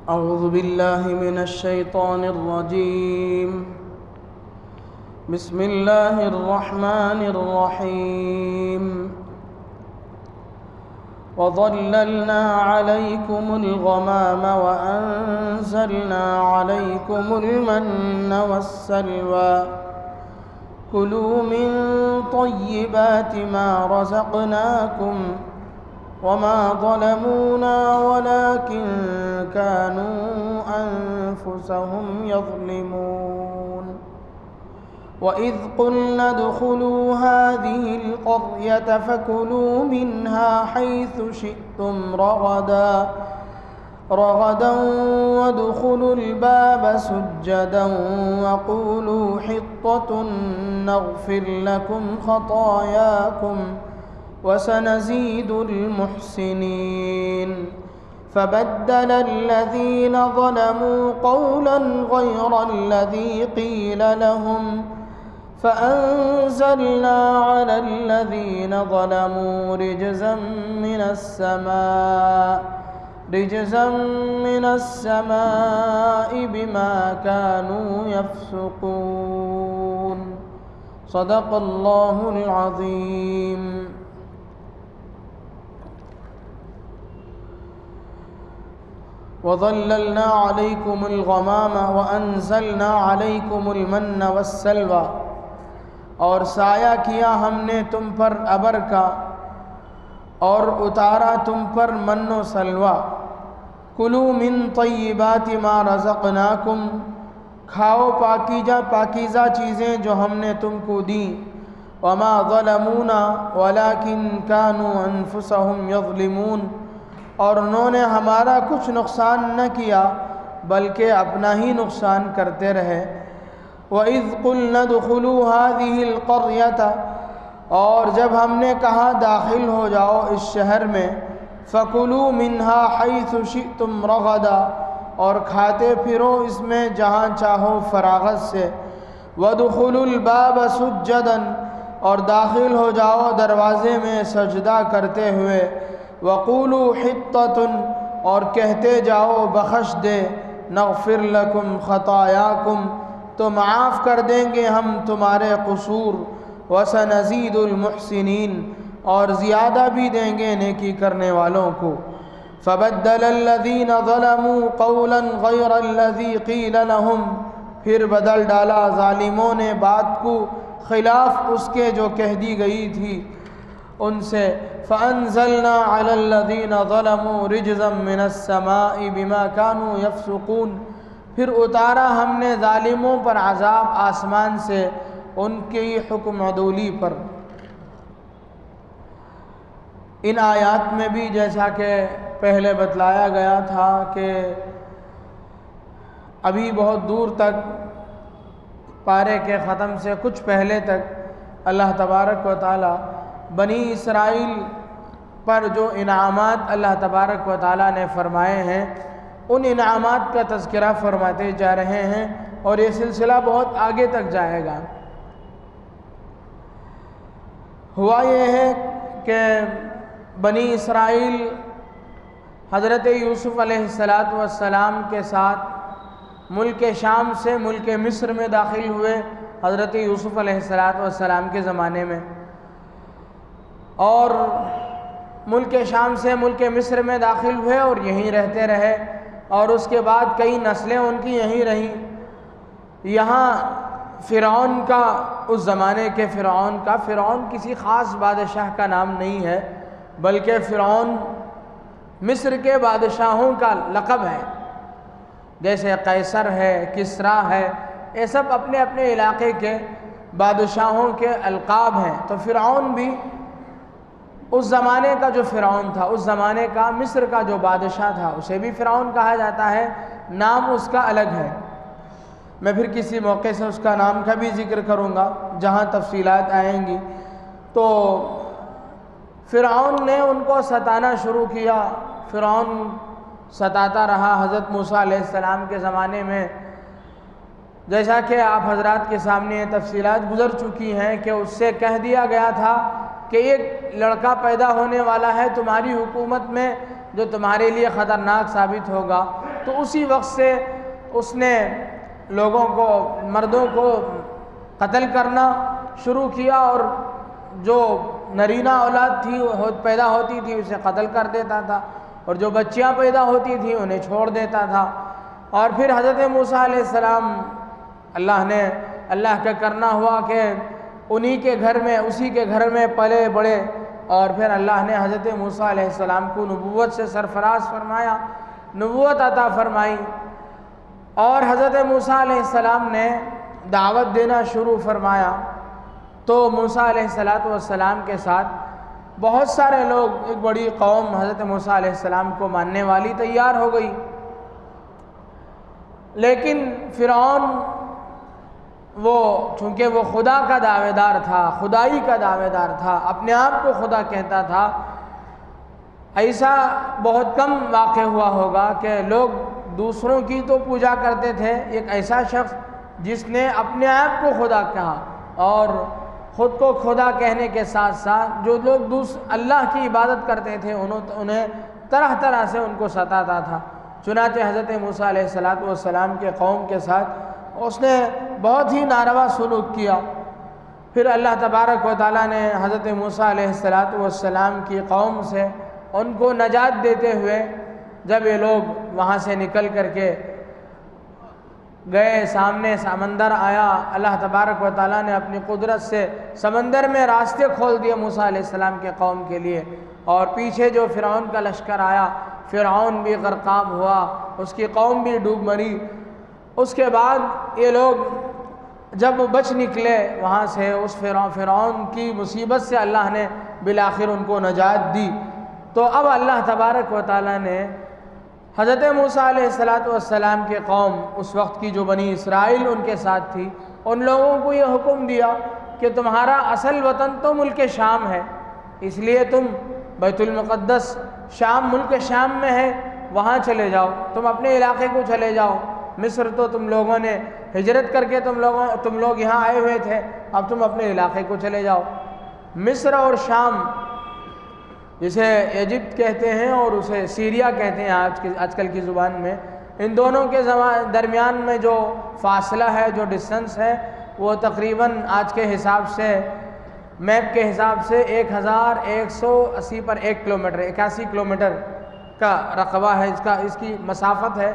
أعوذ بالله من الشيطان الرجيم. بسم الله الرحمن الرحيم. وظللنا عليكم الغمام وأنزلنا عليكم المن والسلوى كلوا من طيبات ما رزقناكم وما ظلمونا ولكن كانوا أنفسهم يظلمون. وإذ قلنا ادخلوا هذه القرية فكلوا منها حيث شئتم رغدا وادخلوا الباب سجدا وقولوا حطة نغفر لكم خطاياكم وسنزيد المحسنين. فبدل الذين ظلموا قولا غير الذي قيل لهم فأنزلنا على الذين ظلموا رجزا من السماء بما كانوا يفسقون. صدق الله العظيم. وظللنا عليكم الغمام وأنزلنا عليكم المن والسلوى، اور سایہ کیا ہم نے تم پر ابر کا اور اتارا تم پر من و سلوہ. کلوا من طیبات ما رزقناکم، کھاؤ پاکیزہ چیزیں جو ہم نے تم کو دیں. وما ظلمونا ولكن كانوا انفسهم يظلمون، اور انہوں نے ہمارا کچھ نقصان نہ کیا بلکہ اپنا ہی نقصان کرتے رہے. وَإِذْ قُلْنَا ادْخُلُوا هَذِهِ الْقَرْيَةَ، اور جب ہم نے کہا داخل ہو جاؤ اس شہر میں. فَكُلُوا مِنْهَا حَيْثُ شِئْتُمْ رَغَدًا، اور کھاتے پھرو اس میں جہاں چاہو فراغت سے. وَادْخُلُوا الْبَابَ سُجَّدًا، اور داخل ہو جاؤ دروازے میں سجدہ کرتے ہوئے. وَقُولُوا حِطَّةٌ، اور کہتے جاؤ بخش دے. نغفر لکم خطایاکم، تو معاف کر دیں گے ہم تمہارے قصور. وَسَنَزِيدُ الْمُحْسِنِينَ، اور زیادہ بھی دیں گے نیکی کرنے والوں کو. فَبَدَّلَ الَّذِينَ ظَلَمُوا قَوْلًا غَيْرَ الَّذِي قِيلَ لَهُمْ، پھر بدل ڈالا ظالموں نے بات کو خلاف اس کے جو کہہ دی گئی تھی ان سے. فَأَنزَلْنَا عَلَى الَّذِينَ ظَلَمُوا رِجْزًا مِّنَ السَّمَاءِ بِمَا كَانُوا يَفْسُقُونَ، پھر اتارا ہم نے ظالموں پر عذاب آسمان سے ان کی حکم عدولی پر. ان آیات میں بھی جیسا کہ پہلے بتلایا گیا تھا کہ ابھی بہت دور تک پارے کے ختم سے کچھ پہلے تک اللہ تبارک و تعالی بنی اسرائیل پر جو انعامات اللہ تبارک و تعالی نے فرمائے ہیں ان انعامات کا تذکرہ فرماتے جا رہے ہیں، اور یہ سلسلہ بہت آگے تک جائے گا. ہوا یہ ہے کہ بنی اسرائیل حضرت یوسف علیہ السلام کے ساتھ ملک شام سے ملک مصر میں داخل ہوئے حضرت یوسف علیہ السلام کے زمانے میں، اور ملک شام سے ملک مصر میں داخل ہوئے اور یہیں رہتے رہے، اور اس کے بعد کئی نسلیں ان کی یہیں رہیں. یہاں فرعون کا، اس زمانے کے فرعون کسی خاص بادشاہ کا نام نہیں ہے بلکہ فرعون مصر کے بادشاہوں کا لقب ہے. جیسے قیصر ہے، کسریٰ ہے، یہ سب اپنے اپنے علاقے کے بادشاہوں کے القاب ہیں. تو فرعون بھی اس زمانے کا جو فرعون تھا، اس زمانے کا مصر کا جو بادشاہ تھا اسے بھی فرعون کہا جاتا ہے، نام اس کا الگ ہے. میں پھر کسی موقع سے اس کا نام کا بھی ذکر کروں گا جہاں تفصیلات آئیں گی. تو فرعون نے ان کو ستانا شروع کیا. فرعون ستاتا رہا حضرت موسیٰ علیہ السلام کے زمانے میں. جیسا کہ آپ حضرات کے سامنے یہ تفصیلات گزر چکی ہیں کہ اس سے کہہ دیا گیا تھا کہ ایک لڑکا پیدا ہونے والا ہے تمہاری حکومت میں جو تمہارے لیے خطرناک ثابت ہوگا. تو اسی وقت سے اس نے لوگوں کو، مردوں کو قتل کرنا شروع کیا، اور جو نرینہ اولاد تھی پیدا ہوتی تھی اسے قتل کر دیتا تھا، اور جو بچیاں پیدا ہوتی تھیں انہیں چھوڑ دیتا تھا۔ اور پھر حضرت موسیٰ علیہ السلام اللہ کا کرنا ہوا کہ اسی کے گھر میں پلے بڑے، اور پھر اللہ نے حضرت موسیٰ علیہ السلام کو نبوت سے سرفراز فرمایا، نبوت عطا فرمائی، اور حضرت موسیٰ علیہ السلام نے دعوت دینا شروع فرمایا۔ تو موسیٰ علیہ السلام کے ساتھ بہت سارے لوگ، ایک بڑی قوم حضرت موسیٰ علیہ السلام کو ماننے والی تیار ہو گئی، لیکن فرعون چونکہ وہ خدا کا دعوے دار تھا، خدائی کا دعوے دار تھا، اپنے آپ کو خدا کہتا تھا۔ ایسا بہت کم واقع ہوا ہوگا کہ لوگ دوسروں کی تو پوجا کرتے تھے، ایک ایسا شخص جس نے اپنے آپ کو خدا کہا، اور خود کو خدا کہنے کے ساتھ ساتھ جو لوگ اللہ کی عبادت کرتے تھے انہیں طرح طرح سے ان کو ستاتا تھا۔ چنانچہ حضرت موسیٰ علیہ السلام کے قوم کے ساتھ اس نے بہت ہی ناروا سلوک کیا۔ پھر اللہ تبارک و تعالیٰ نے حضرت موسیٰ علیہ السلام کی قوم سے ان کو نجات دیتے ہوئے، جب یہ لوگ وہاں سے نکل کر کے گئے، سامنے سمندر آیا، اللہ تبارک و تعالیٰ نے اپنی قدرت سے سمندر میں راستے کھول دیے موسیٰ علیہ السلام کے قوم کے لیے، اور پیچھے جو فرعون کا لشکر آیا، فرعون بھی غرقاب ہوا، اس کی قوم بھی ڈوب مری۔ اس کے بعد یہ لوگ جب بچ نکلے وہاں سے، اس فرعون کی مصیبت سے اللہ نے بالآخر ان کو نجات دی۔ تو اب اللہ تبارک و تعالیٰ نے حضرت موسیٰ علیہ السلام کے قوم، اس وقت کی جو بنی اسرائیل ان کے ساتھ تھی، ان لوگوں کو یہ حکم دیا کہ تمہارا اصل وطن تو ملک شام ہے، اس لیے تم بیت المقدس ملک شام میں ہے، وہاں چلے جاؤ، تم اپنے علاقے کو چلے جاؤ۔ مصر تو تم لوگوں نے ہجرت کر کے تم لوگ یہاں آئے ہوئے تھے، اب تم اپنے علاقے کو چلے جاؤ۔ مصر اور شام، جسے ایجپٹ کہتے ہیں اور اسے سیریا کہتے ہیں آج کل کی زبان میں، ان دونوں کے درمیان میں جو فاصلہ ہے، جو ڈسٹنس ہے، وہ تقریباً آج کے حساب سے، میپ کے حساب سے 1180 پر 1 کلومیٹر، 81 کلومیٹر کا رقبہ ہے، اس کی مسافت ہے۔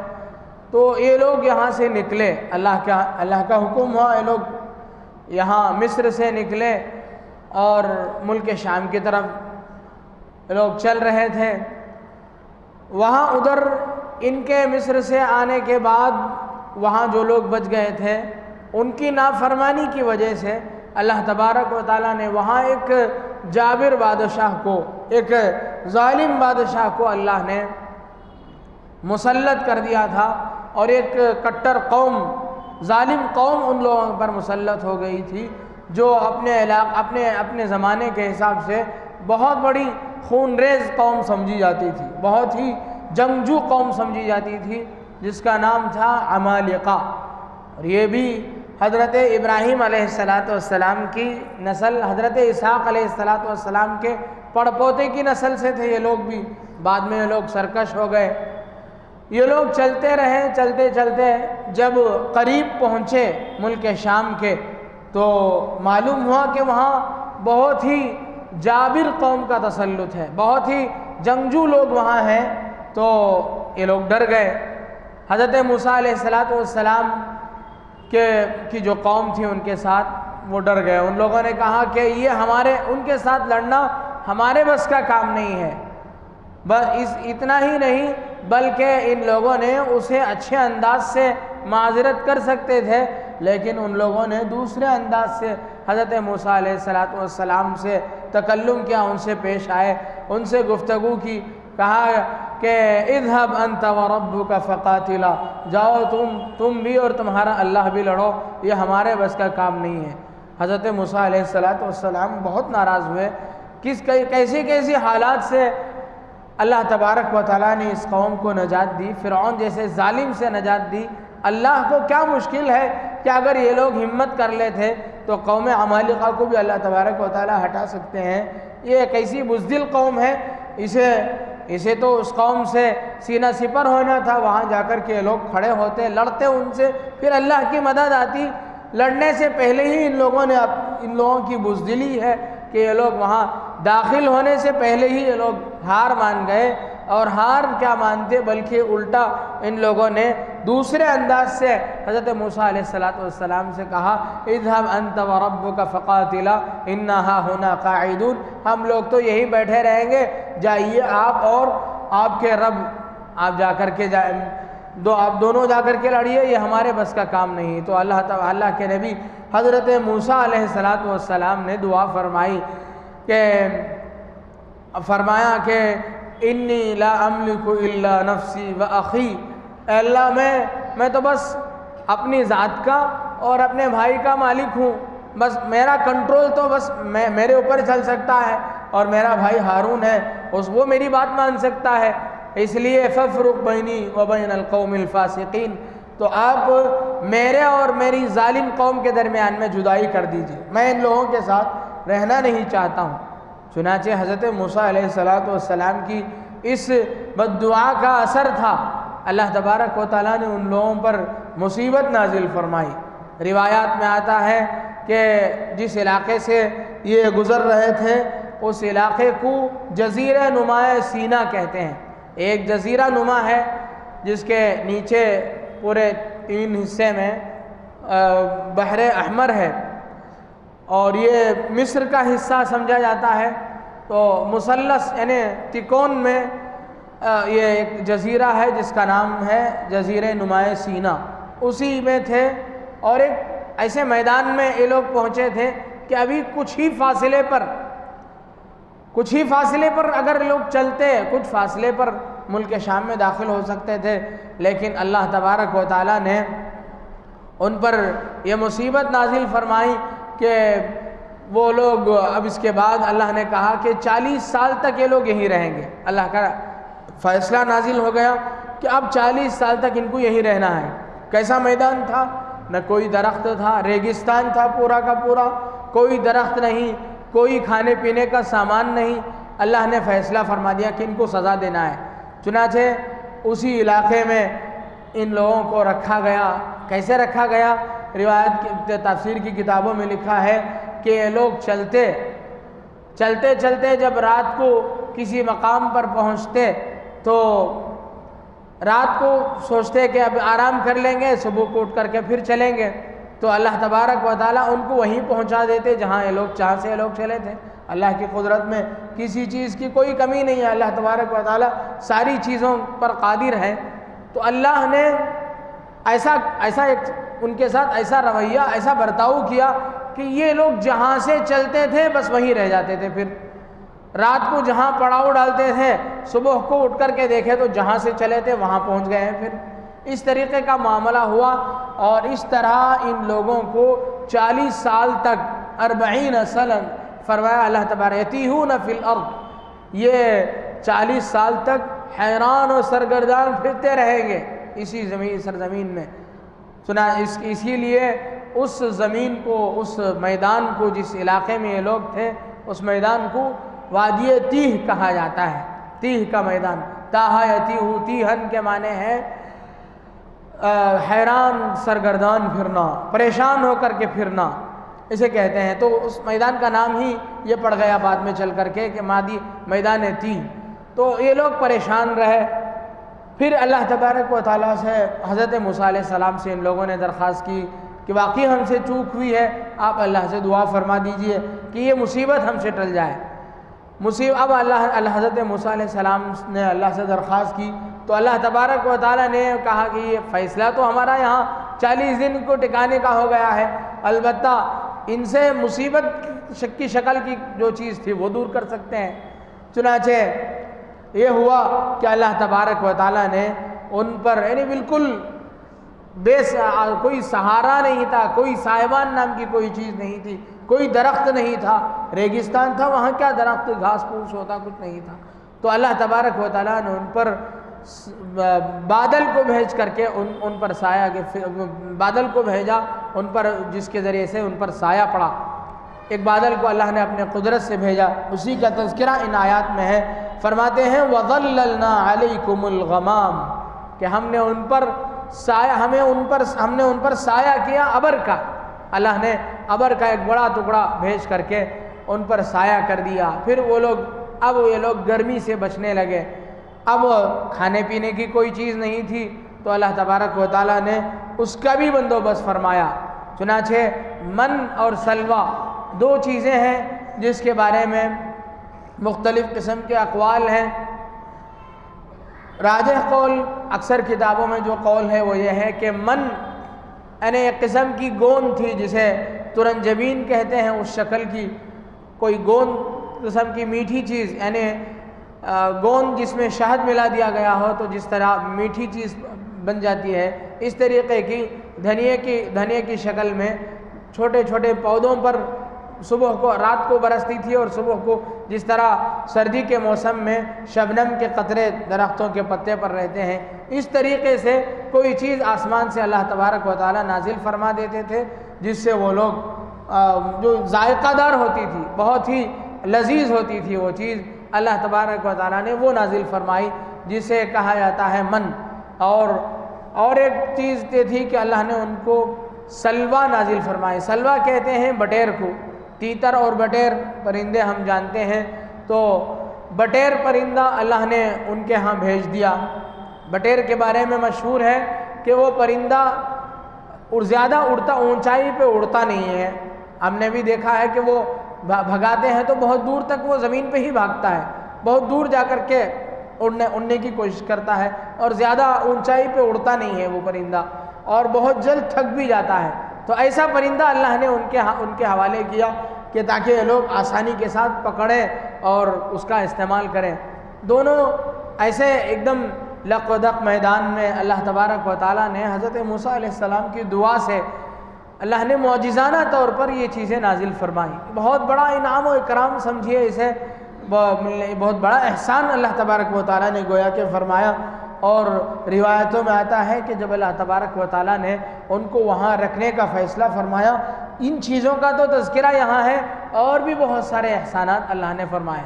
تو یہ لوگ یہاں سے نکلے، اللہ کا حکم ہوا، یہ لوگ یہاں مصر سے نکلے اور ملک شام کی طرف لوگ چل رہے تھے۔ وہاں ادھر ان کے مصر سے آنے کے بعد وہاں جو لوگ بچ گئے تھے، ان کی نافرمانی کی وجہ سے اللہ تبارک و تعالیٰ نے وہاں ایک جابر بادشاہ کو، ایک ظالم بادشاہ کو اللہ نے مسلط کر دیا تھا، اور ایک کٹر قوم، ظالم قوم ان لوگوں پر مسلط ہو گئی تھی، جو اپنے زمانے کے حساب سے بہت بڑی خون ریز قوم سمجھی جاتی تھی، بہت ہی جنگجو قوم سمجھی جاتی تھی، جس کا نام تھا عمالقہ۔ اور یہ بھی حضرت ابراہیم علیہ السلام کی نسل، حضرت اسحاق علیہ السلام کے پڑپوتے کی نسل سے تھے یہ لوگ بھی۔ بعد میں یہ لوگ سرکش ہو گئے۔ یہ لوگ چلتے رہے، چلتے چلتے جب قریب پہنچے ملک شام کے، تو معلوم ہوا کہ وہاں بہت ہی جابر قوم کا تسلط ہے، بہت ہی جنگجو لوگ وہاں ہیں۔ تو یہ لوگ ڈر گئے، حضرت موسیٰ علیہ السلام کی جو قوم تھی ان کے ساتھ وہ ڈر گئے۔ ان لوگوں نے کہا کہ ان کے ساتھ لڑنا ہمارے بس کا کام نہیں ہے۔ بس اتنا ہی نہیں، بلکہ ان لوگوں نے اسے اچھے انداز سے معذرت کر سکتے تھے، لیکن ان لوگوں نے دوسرے انداز سے حضرت موسیٰ علیہ السلام سے تکلم کیا، ان سے پیش آئے، ان سے گفتگو کی، کہا کہ اذهب انت وربك فقاتلا، جاؤ تم بھی اور تمہارا اللہ بھی لڑو، یہ ہمارے بس کا کام نہیں ہے۔ حضرت موسیٰ علیہ السلام بہت ناراض ہوئے، کیسی حالات سے اللہ تبارک و تعالیٰ نے اس قوم کو نجات دی، فرعون جیسے ظالم سے نجات دی۔ اللہ کو کیا مشکل ہے کہ اگر یہ لوگ ہمت کر لیتے تو قوم عمالقہ کو بھی اللہ تبارک و تعالیٰ ہٹا سکتے ہیں۔ یہ ایک ایسی بزدل قوم ہے، اسے تو اس قوم سے سینہ سپر ہونا تھا، وہاں جا کر کے لوگ کھڑے ہوتے، لڑتے ان سے، پھر اللہ کی مدد آتی۔ لڑنے سے پہلے ہی ان لوگوں کی بزدلی ہے کہ یہ لوگ وہاں داخل ہونے سے پہلے ہی یہ لوگ ہار مان گئے، اور ہار کیا مانتے بلکہ الٹا ان لوگوں نے دوسرے انداز سے حضرت موسیٰ علیہ السلام سے کہا اذهب انت وربك فقاتلا انا هاهنا قاعدون، ہم لوگ تو یہی بیٹھے رہیں گے، جائیے آپ اور آپ کے رب، آپ جا کر کے آپ دونوں جا کر کے لڑیے، یہ ہمارے بس کا کام نہیں۔ تو اللہ کے نبی حضرت موسیٰ علیہ السلام نے دعا فرمائی فرمایا کہ انی لا املک الا نفسی و اخی، اے اللہ میں تو بس اپنی ذات کا اور اپنے بھائی کا مالک ہوں، بس میرا کنٹرول تو بس میرے اوپر چل سکتا ہے، اور میرا بھائی ہارون ہے وہ میری بات مان سکتا ہے، اس لیے ففرق بینی و بین القوم الفاسقین، تو آپ میرے اور میری ظالم قوم کے درمیان میں جدائی کر دیجئے، میں ان لوگوں کے ساتھ رہنا نہیں چاہتا ہوں۔ چنانچہ حضرت موسیٰ علیہ السلام کی اس بد دعا کا اثر تھا، اللہ تبارک و تعالیٰ نے ان لوگوں پر مصیبت نازل فرمائی۔ روایات میں آتا ہے کہ جس علاقے سے یہ گزر رہے تھے اس علاقے کو جزیرہ نما سینا کہتے ہیں، ایک جزیرہ نما ہے جس کے نیچے پورے 3 حصے میں بحر احمر ہے، اور یہ مصر کا حصہ سمجھا جاتا ہے، تو مثلث یعنی تکون میں یہ ایک جزیرہ ہے جس کا نام ہے جزیرہ نما سینا، اسی میں تھے، اور ایک ایسے میدان میں یہ لوگ پہنچے تھے کہ ابھی کچھ ہی فاصلے پر اگر لوگ چلتے، کچھ فاصلے پر ملک شام میں داخل ہو سکتے تھے، لیکن اللہ تبارک و تعالیٰ نے ان پر یہ مصیبت نازل فرمائی کہ وہ لوگ اب اس کے بعد اللہ نے کہا کہ 40 سال تک یہ لوگ یہیں رہیں گے، اللہ کا فیصلہ نازل ہو گیا کہ اب 40 سال تک ان کو یہیں رہنا ہے۔ کیسا میدان تھا، نہ کوئی درخت تھا، ریگستان تھا پورا کا پورا، کوئی درخت نہیں، کوئی کھانے پینے کا سامان نہیں، اللہ نے فیصلہ فرما دیا کہ ان کو سزا دینا ہے۔ چنانچہ اسی علاقے میں ان لوگوں کو رکھا گیا۔ کیسے رکھا گیا؟ روایت تفسیر کی کتابوں میں لکھا ہے کہ یہ لوگ چلتے جب رات کو کسی مقام پر پہنچتے تو رات کو سوچتے کہ اب آرام کر لیں گے، صبح کو اٹھ کر کے پھر چلیں گے، تو اللہ تبارک و تعالیٰ ان کو وہیں پہنچا دیتے جہاں سے یہ لوگ چلے تھے۔ اللہ کی قدرت میں کسی چیز کی کوئی کمی نہیں ہے، اللہ تبارک و تعالیٰ ساری چیزوں پر قادر ہے۔ تو اللہ نے ایسا ان کے ساتھ ایسا رویہ، ایسا برتاؤ کیا کہ یہ لوگ جہاں سے چلتے تھے بس وہیں رہ جاتے تھے، پھر رات کو جہاں پڑاؤ ڈالتے تھے صبح کو اٹھ کر کے دیکھے تو جہاں سے چلے تھے وہاں پہنچ گئے ہیں۔ پھر اس طریقے کا معاملہ ہوا، اور اس طرح ان لوگوں کو 40 سال تک 40 سنہ فرمایا اللہ تبارک یتیہون فی الارض، یہ 40 سال تک حیران و سرگردان پھرتے رہیں گے اسی سرزمین میں۔ سنا اسی لیے اس زمین کو، اس میدان کو، جس علاقے میں یہ لوگ تھے، اس میدان کو وادی تیہ کہا جاتا ہے، تیہ کا میدان، تاہا یتیہ، تیہن کے معنی ہے حیران سرگردان پھرنا، پریشان ہو کر کے پھرنا، اسے کہتے ہیں۔ تو اس میدان کا نام ہی یہ پڑ گیا بعد میں چل کر کے کہ میدان تیہ۔ تو یہ لوگ پریشان رہے۔ پھر اللہ تبارک و تعالیٰ سے حضرت موسیٰ علیہ السلام سے ان لوگوں نے درخواست کی کہ واقعی ہم سے چوک ہوئی ہے، آپ اللہ سے دعا فرما دیجئے کہ یہ مصیبت ہم سے ٹل جائے۔ اب حضرت موسیٰ علیہ السلام نے اللہ سے درخواست کی تو اللہ تبارک و تعالیٰ نے کہا کہ یہ فیصلہ تو ہمارا یہاں 40 دن کو ٹکانے کا ہو گیا ہے، البتہ ان سے مصیبت کی شکل کی جو چیز تھی وہ دور کر سکتے ہیں۔ چنانچہ یہ ہوا کہ اللہ تبارک و تعالیٰ نے ان پر یعنی بالکل کوئی سہارا نہیں تھا، کوئی سائبان نام کی کوئی چیز نہیں تھی، کوئی درخت نہیں تھا، ریگستان تھا، وہاں کیا درخت گھاس پھوس ہوتا، کچھ نہیں تھا۔ تو اللہ تبارک و تعالیٰ نے ان پر بادل کو بھیج کر کے ان پر بادل کو بھیجا ان پر، جس کے ذریعے سے ان پر سایہ پڑا۔ ایک بادل کو اللہ نے اپنے قدرت سے بھیجا، اسی کا تذکرہ ان آیات میں ہے۔ فرماتے ہیں وَظَلَّلْنَا عَلَيْكُمُ الْغَمَامِ کہ ہم نے ان پر سایہ کیا ابر کا. اللہ نے ابر کا ایک بڑا ٹکڑا بھیج کر کے ان پر سایہ کر دیا. پھر اب یہ لوگ گرمی سے بچنے لگے. اب کھانے پینے کی کوئی چیز نہیں تھی تو اللہ تبارک و تعالیٰ نے اس کا بھی بندوبست فرمایا. چنانچہ من اور سلوہ دو چیزیں ہیں جس کے بارے میں مختلف قسم کے اقوال ہیں. راجح قول اکثر کتابوں میں جو قول ہے وہ یہ ہے کہ من یعنی ایک قسم کی گوند تھی جسے ترنجبین کہتے ہیں. اس شکل کی کوئی گوند قسم کی میٹھی چیز, یعنی گوند جس میں شہد ملا دیا گیا ہو تو جس طرح میٹھی چیز بن جاتی ہے, اس طریقے کی دھنیے کی شکل میں چھوٹے چھوٹے پودوں پر صبح کو رات کو برستی تھی اور صبح کو جس طرح سردی کے موسم میں شبنم کے قطرے درختوں کے پتے پر رہتے ہیں, اس طریقے سے کوئی چیز آسمان سے اللہ تبارک و تعالیٰ نازل فرما دیتے تھے جس سے وہ لوگ جو ذائقہ دار ہوتی تھی, بہت ہی لذیذ ہوتی تھی وہ چیز, اللہ تبارک و تعالیٰ نے وہ نازل فرمائی جسے کہا جاتا ہے من. اور ایک چیز یہ تھی کہ اللہ نے ان کو سلوہ نازل فرمائی. سلوہ کہتے ہیں بٹیر کو. تیتر اور بٹیر پرندے ہم جانتے ہیں, تو بٹیر پرندہ اللہ نے ان کے ہاں بھیج دیا. بٹیر کے بارے میں مشہور ہے کہ وہ پرندہ زیادہ اونچائی پہ اڑتا نہیں ہے. ہم نے بھی دیکھا ہے کہ وہ بھگاتے ہیں تو بہت دور تک وہ زمین پہ ہی بھاگتا ہے, بہت دور جا کر کے اڑنے کی کوشش کرتا ہے, اور زیادہ اونچائی پہ اڑتا نہیں ہے وہ پرندہ, اور بہت جلد تھک بھی جاتا ہے. تو ایسا پرندہ اللہ نے ان کے حوالے کیا کہ تاکہ یہ لوگ آسانی کے ساتھ پکڑیں اور اس کا استعمال کریں. دونوں ایسے ایک دم لق و دق میدان میں اللہ تبارک و تعالیٰ نے حضرت موسیٰ علیہ السلام کی دعا سے اللہ نے معجزانہ طور پر یہ چیزیں نازل فرمائیں. بہت بڑا انعام و اکرام سمجھیے اسے, بہت بڑا احسان اللہ تبارک و تعالیٰ نے گویا کہ فرمایا. اور روایتوں میں آتا ہے کہ جب اللہ تبارک و تعالیٰ نے ان کو وہاں رکھنے کا فیصلہ فرمایا, ان چیزوں کا تو تذکرہ یہاں ہے, اور بھی بہت سارے احسانات اللہ نے فرمائے.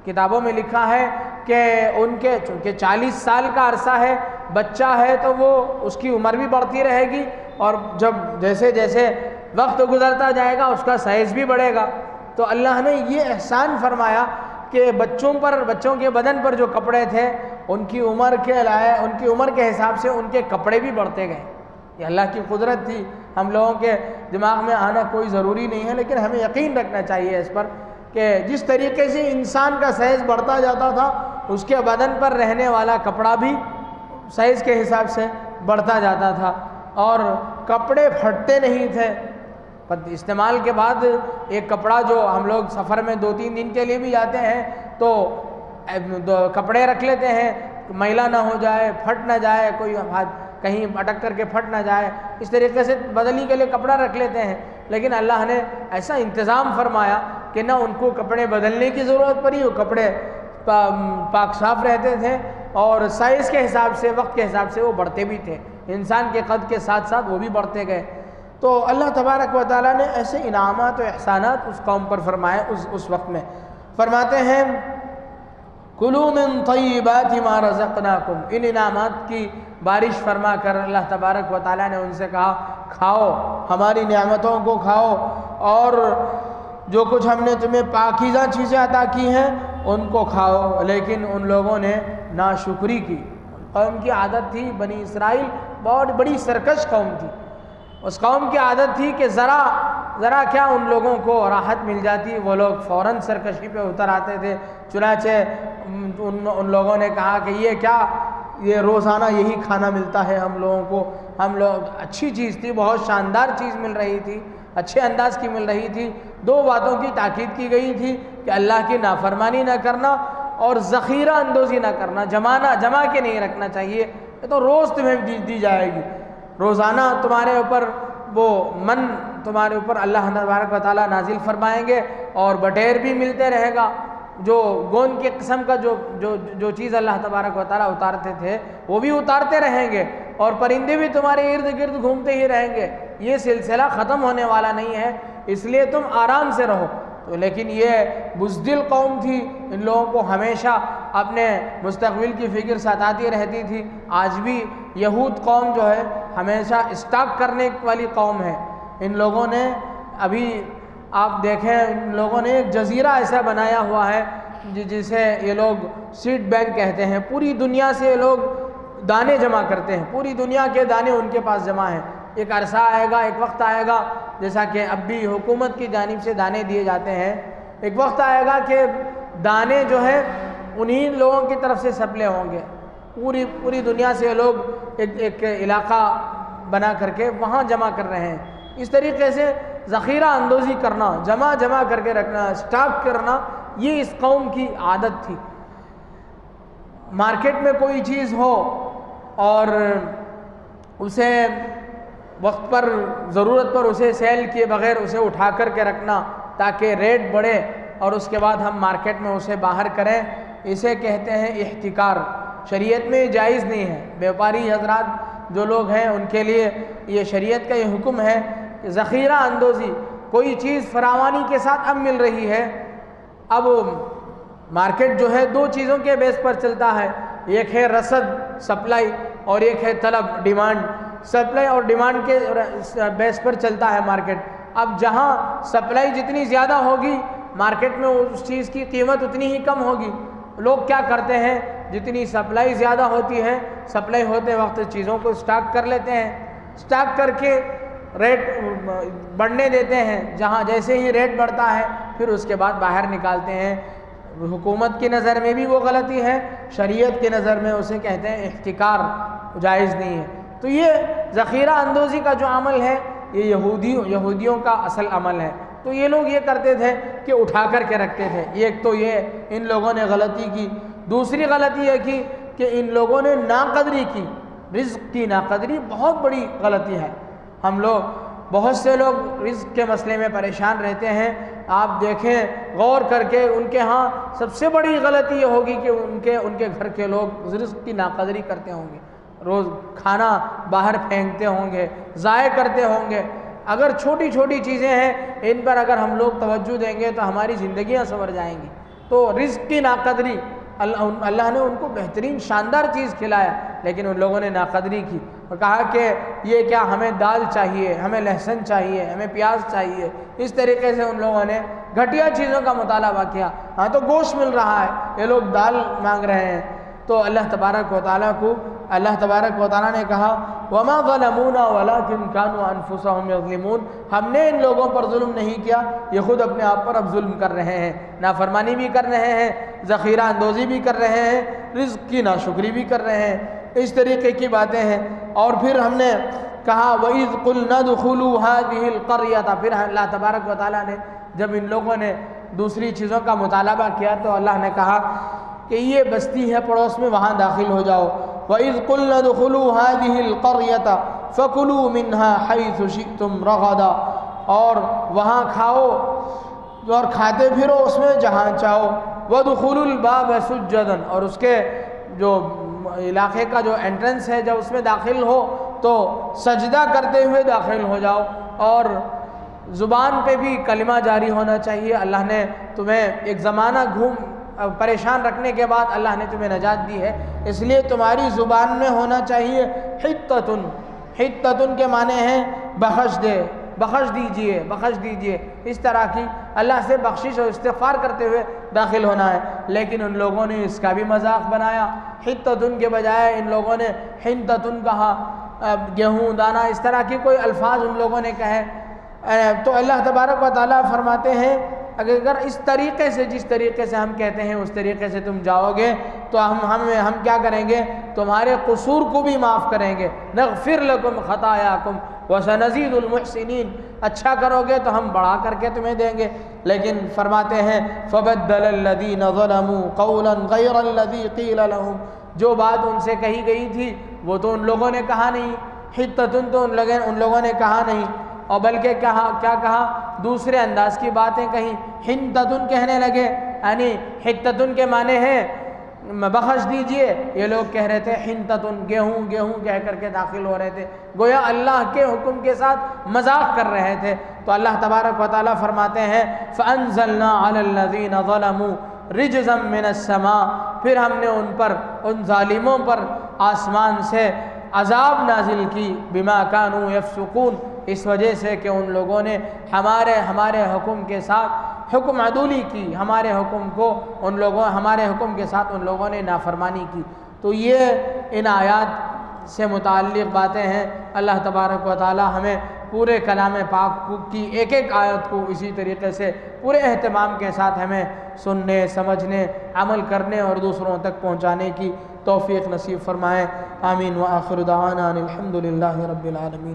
کتابوں میں لکھا ہے کہ ان کے چونکہ 40 سال کا عرصہ ہے, بچہ ہے تو وہ اس کی عمر بھی بڑھتی رہے گی, اور جب جیسے جیسے وقت گزرتا جائے گا اس کا سائز بھی بڑھے گا. تو اللہ نے یہ احسان فرمایا کہ بچوں کے بدن پر جو کپڑے تھے ان کی عمر کے حساب سے ان کے کپڑے بھی بڑھتے گئے. یہ اللہ کی قدرت تھی. ہم لوگوں کے دماغ میں آنا کوئی ضروری نہیں ہے, لیکن ہمیں یقین رکھنا چاہیے اس پر کہ جس طریقے سے انسان کا سائز بڑھتا جاتا تھا اس کے بدن پر رہنے والا کپڑا بھی سائز کے حساب سے بڑھتا جاتا تھا, اور کپڑے پھٹتے نہیں تھے. استعمال کے بعد ایک کپڑا جو ہم لوگ سفر میں 2-3 دن کے لیے بھی جاتے ہیں تو کپڑے رکھ لیتے ہیں, میلا نہ ہو جائے, پھٹ نہ جائے, کوئی کہیں اٹک کر کے پھٹ نہ جائے, اس طریقے سے بدلی کے لیے کپڑا رکھ لیتے ہیں. لیکن اللہ نے ایسا انتظام فرمایا کہ نہ ان کو کپڑے بدلنے کی ضرورت پڑی, وہ کپڑے پاک صاف رہتے تھے, اور سائز کے حساب سے وقت کے حساب سے وہ بڑھتے بھی تھے. انسان کے قد کے ساتھ ساتھ وہ بھی بڑھتے گئے. تو اللہ تبارک و تعالیٰ نے ایسے انعامات و احسانات اس قوم پر فرمائے. اس وقت میں فرماتے ہیں کلوا من طیبات ما رزقناکم, ان انعامات کی بارش فرما کر اللہ تبارک و تعالیٰ نے ان سے کہا کھاؤ, ہماری نعمتوں کو کھاؤ, اور جو کچھ ہم نے تمہیں پاکیزہ چیزیں عطا کی ہیں ان کو کھاؤ. لیکن ان لوگوں نے ناشکری کی. قوم کی عادت تھی, بنی اسرائیل بہت بڑی سرکش قوم تھی. اس قوم کی عادت تھی کہ ذرا کیا ان لوگوں کو راحت مل جاتی وہ لوگ فوراً سرکشی پہ اتر آتے تھے. چنانچہ ان لوگوں نے کہا کہ یہ کیا, یہ روزانہ یہی کھانا ملتا ہے ہم لوگوں کو. ہم لوگ اچھی چیز تھی, بہت شاندار چیز مل رہی تھی, اچھے انداز کی مل رہی تھی. 2 باتوں کی تاکید کی گئی تھی کہ اللہ کی نافرمانی نہ کرنا اور ذخیرہ اندوزی نہ کرنا, جمع کے نہیں رکھنا چاہیے. یہ تو روز تمہیں دی جائے گی, روزانہ تمہارے اوپر وہ من تمہارے اوپر اللہ تبارک و تعالیٰ نازل فرمائیں گے, اور بٹیر بھی ملتے رہے گا. جو گوند کی قسم کا جو چیز اللہ تبارک و تعالیٰ اتارتے تھے وہ بھی اتارتے رہیں گے, اور پرندے بھی تمہارے ارد گرد گھومتے ہی رہیں گے. یہ سلسلہ ختم ہونے والا نہیں ہے, اس لیے تم آرام سے رہو. تو لیکن یہ بزدل قوم تھی, ان لوگوں کو ہمیشہ اپنے مستقبل کی فکر ستاتی رہتی تھی۔ آج بھی یہود قوم جو ہے ہمیشہ اسٹاک کرنے والی قوم ہے۔ ان لوگوں نے ابھی آپ دیکھیں، ان لوگوں نے ایک جزیرہ ایسا بنایا ہوا ہے جسے یہ لوگ سیڈ بینک کہتے ہیں۔ پوری دنیا سے یہ لوگ دانے جمع کرتے ہیں، پوری دنیا کے دانے ان کے پاس جمع ہیں۔ ایک عرصہ آئے گا، ایک وقت آئے گا، جیسا کہ اب بھی حکومت کی جانب سے دانے دیے جاتے ہیں، ایک وقت آئے گا کہ دانے جو ہے انہی لوگوں کی طرف سے سپلے ہوں گے۔ پوری دنیا سے یہ لوگ ایک علاقہ بنا کر کے وہاں جمع کر رہے ہیں۔ اس طریقے سے ذخیرہ اندوزی کرنا، جمع کر کے رکھنا، اسٹاک کرنا، یہ اس قوم کی عادت تھی۔ مارکیٹ میں کوئی چیز ہو اور اسے وقت پر ضرورت پر اسے سیل کیے بغیر اسے اٹھا کر کے رکھنا تاکہ ریٹ بڑھے اور اس کے بعد ہم مارکیٹ میں اسے باہر کریں، اسے کہتے ہیں احتکار۔ شریعت میں جائز نہیں ہے۔ بیوپاری حضرات جو لوگ ہیں ان کے لیے یہ شریعت کا یہ حکم ہے کہ ذخیرہ اندوزی، کوئی چیز فراوانی کے ساتھ اب مل رہی ہے۔ اب مارکیٹ جو ہے دو چیزوں کے بیس پر چلتا ہے، ایک ہے رسد سپلائی اور ایک ہے طلب ڈیمانڈ۔ سپلائی اور ڈیمانڈ کے بیس پر چلتا ہے مارکیٹ۔ اب جہاں سپلائی جتنی زیادہ ہوگی مارکیٹ میں اس چیز کی قیمت اتنی ہی کم ہوگی۔ لوگ کیا کرتے ہیں، جتنی سپلائی زیادہ ہوتی ہے سپلائی ہوتے وقت چیزوں کو اسٹاک کر لیتے ہیں، اسٹاک کر کے ریٹ بڑھنے دیتے ہیں۔ جہاں جیسے ہی ریٹ بڑھتا ہے پھر اس کے بعد باہر نکالتے ہیں۔ حکومت کی نظر میں بھی وہ غلطی ہے، شریعت کی نظر میں اسے کہتے ہیں احتکار، جائز نہیں ہے۔ تو یہ ذخیرہ اندوزی کا جو عمل ہے یہ یہودیوں کا اصل عمل ہے۔ تو یہ لوگ یہ کرتے تھے کہ اٹھا کر کے رکھتے تھے۔ ایک تو یہ ان لوگوں نے غلطی کی۔ دوسری غلطی یہ کی کہ ان لوگوں نے ناقدری کی۔ رزق کی ناقدری بہت بڑی غلطی ہے۔ ہم لوگ بہت سے لوگ رزق کے مسئلے میں پریشان رہتے ہیں۔ آپ دیکھیں غور کر کے، ان کے ہاں سب سے بڑی غلطی یہ ہوگی کہ ان کے گھر کے لوگ رزق کی ناقدری کرتے ہوں گے، روز کھانا باہر پھینکتے ہوں گے، ضائع کرتے ہوں گے۔ اگر چھوٹی چھوٹی چیزیں ہیں ان پر اگر ہم لوگ توجہ دیں گے تو ہماری زندگیاں سنور جائیں گی۔ تو رزق کی ناقدری، اللہ نے ان کو بہترین شاندار چیز کھلایا لیکن ان لوگوں نے ناقدری کی اور کہا کہ یہ کیا، ہمیں دال چاہیے، ہمیں لہسن چاہیے، ہمیں پیاز چاہیے۔ اس طریقے سے ان لوگوں نے گھٹیا چیزوں کا مطالبہ کیا۔ ہاں تو گوشت مل رہا ہے، یہ لوگ دال مانگ رہے ہیں۔ تو اللہ تبارک و تعالیٰ نے کہا وَمَا ظَلَمُونَا وَلَكِنْ كَانُوا أَنفُسَهُمْ يَظْلِمُونَ، ہم نے ان لوگوں پر ظلم نہیں کیا، یہ خود اپنے آپ پر اب ظلم کر رہے ہیں، نافرمانی بھی کر رہے ہیں، ذخیرہ اندوزی بھی کر رہے ہیں، رزق کی ناشکری بھی کر رہے ہیں۔ اس طریقے کی باتیں ہیں۔ اور پھر ہم نے کہا وَإِذْ قُلْنَا ادْخُلُوا هَٰذِهِ الْقَرْيَةَ، پھر اللہ تبارک و تعالیٰ نے جب ان لوگوں نے دوسری چیزوں کا مطالبہ کیا تو اللہ نے کہا کہ یہ بستی ہے پڑوس میں، وہاں داخل ہو جاؤ۔ وَإِذْ قُلْنَا ادْخُلُوا هَٰذِهِ الْقَرْيَةَ فَكُلُوا مِنْهَا حَيْثُ شِئْتُمْ رَغَدًا، اور وہاں کھاؤ اور کھاتے پھرو اس میں جہاں چاہو۔ وَادْخُلُوا الْبَابَ سُجَّدًا، اور اس کے جو علاقے کا جو انٹرنس ہے جب اس میں داخل ہو تو سجدہ کرتے ہوئے داخل ہو جاؤ، اور زبان پہ بھی کلمہ جاری ہونا چاہیے۔ اللہ نے تمہیں ایک زمانہ پریشان رکھنے کے بعد اللہ نے تمہیں نجات دی ہے، اس لیے تمہاری زبان میں ہونا چاہیے حتتن۔ حتتن کے معنی ہیں بخش دے، بخش دیجئے، اس طرح کی اللہ سے بخشش اور استغفار کرتے ہوئے داخل ہونا ہے۔ لیکن ان لوگوں نے اس کا بھی مذاق بنایا، حتتن کے بجائے ان لوگوں نے حنتتن کہا، گیہوں دانہ، اس طرح کی کوئی الفاظ ان لوگوں نے کہے۔ تو اللہ تبارک و تعالیٰ فرماتے ہیں اگر اس طریقے سے، جس طریقے سے ہم کہتے ہیں اس طریقے سے تم جاؤ گے تو ہم کیا کریں گے، تمہارے قصور کو بھی معاف کریں گے۔ نغفر لکم خطایاکم وسنزید المحسنین، اچھا کرو گے تو ہم بڑھا کر کے تمہیں دیں گے۔ لیکن فرماتے ہیں فبدل الذین ظلموا قولا غیر الذی قیل لهم، جو بات ان سے کہی گئی تھی وہ تو ان لوگوں نے کہا نہیں، حتتن تو ان لوگوں نے کہا نہیں، اور بلکہ کیا کہا، دوسرے انداز کی باتیں کہیں، حنتتن کہنے لگے، یعنی حتتن کے معنی ہے بخش دیجئے، یہ لوگ کہہ رہے تھے حنتتن، گیہوں کہہ کر کے داخل ہو رہے تھے، گویا اللہ کے حکم کے ساتھ مذاق کر رہے تھے۔ تو اللہ تبارک و تعالیٰ فرماتے ہیں فَأَنزَلْنَا عَلَى الَّذِينَ ظَلَمُوا رِجْزًا مِّنَ السَّمَاءِ، پھر ہم نے ان ظالموں پر آسمان سے عذاب نازل کی، بما کانوا یفسقون، اس وجہ سے کہ ان لوگوں نے ہمارے حکم کے ساتھ حکم عدولی کی، ہمارے حکم کے ساتھ ان لوگوں نے نافرمانی کی۔ تو یہ ان آیات سے متعلق باتیں ہیں۔ اللہ تبارک و تعالی ہمیں پورے کلام پاک کی ایک ایک آیت کو اسی طریقے سے پورے اہتمام کے ساتھ ہمیں سننے، سمجھنے، عمل کرنے اور دوسروں تک پہنچانے کی توفیق نصیب فرمائے۔ آمین۔ وآخر دعوانا الحمد للہ رب العالمین۔